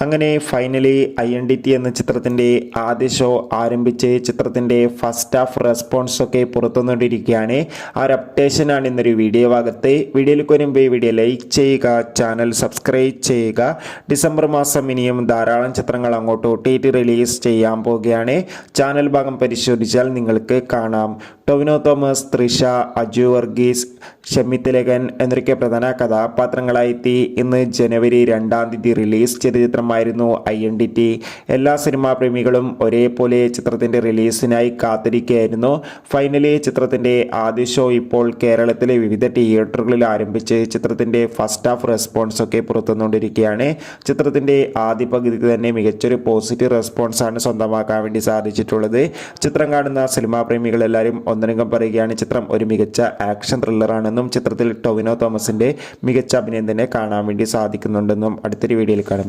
അങ്ങനെ finally INDT എന്ന ചിത്രത്തിൻ്റെ ആദ്യ ഷോ ആരംഭിച്ച് ചിത്രത്തിൻ്റെ ഫസ്റ്റ് ഹാഫ് റെസ്പോൺസ് ഒക്കെ പുറത്തുവന്നുകൊണ്ടിരിക്കുകയാണ്. ആ ഒരു അപ്ഡേഷനാണ് ഇന്നൊരു വീഡിയോ ഭാഗത്ത്. വീഡിയോയിലേക്ക് വരുമ്പോൾ വീഡിയോ ലൈക്ക് ചെയ്യുക, ചാനൽ സബ്സ്ക്രൈബ് ചെയ്യുക. ഡിസംബർ മാസം ഇനിയും ധാരാളം ചിത്രങ്ങൾ അങ്ങോട്ട് OTT റിലീസ് ചെയ്യാൻ പോവുകയാണ്. ചാനൽ ഭാഗം പരിശോധിച്ചാൽ നിങ്ങൾക്ക് കാണാം. ടൊവിനോ തോമസ്, തൃഷ, അജു വർഗീസ്, ഷമി തിലകൻ എന്നൊക്കെ പ്രധാന കഥാപാത്രങ്ങളായെത്തി ഇന്ന് ജനുവരി 2-ാം തീയതി റിലീസ് ചെയ്ത ചിത്രമായിരുന്നു INDT. എല്ലാ സിനിമാ പ്രേമികളും ഒരേപോലെ ചിത്രത്തിൻ്റെ റിലീസിനായി കാത്തിരിക്കുകയായിരുന്നു. ഫൈനലി ചിത്രത്തിൻ്റെ ആദ്യ ഷോ ഇപ്പോൾ കേരളത്തിലെ വിവിധ തിയേറ്ററുകളിൽ ആരംഭിച്ച് ചിത്രത്തിൻ്റെ ഫസ്റ്റ് ഹാഫ് റെസ്പോൺസ് ഒക്കെ പുറത്തുവന്നുകൊണ്ടിരിക്കുകയാണ്. ചിത്രത്തിൻ്റെ ആദ്യ പകുതിക്ക് തന്നെ മികച്ചൊരു പോസിറ്റീവ് റെസ്പോൺസാണ് സ്വന്തമാക്കാൻ വേണ്ടി സാധിച്ചിട്ടുള്ളത്. ചിത്രം കാണുന്ന സിനിമാ പ്രേമികൾ എല്ലാവരും ഒന്നരംഗം പറയുകയാണ് ചിത്രം ഒരു മികച്ച ആക്ഷൻ ത്രില്ലറാണെന്നും ചിത്രത്തിൽ ടൊവിനോ തോമസിൻ്റെ മികച്ച അഭിനയം തന്നെ കാണാൻ വേണ്ടി സാധിക്കുന്നുണ്ടെന്നും അടുത്തൊരു വീഡിയോയിൽ കാണും.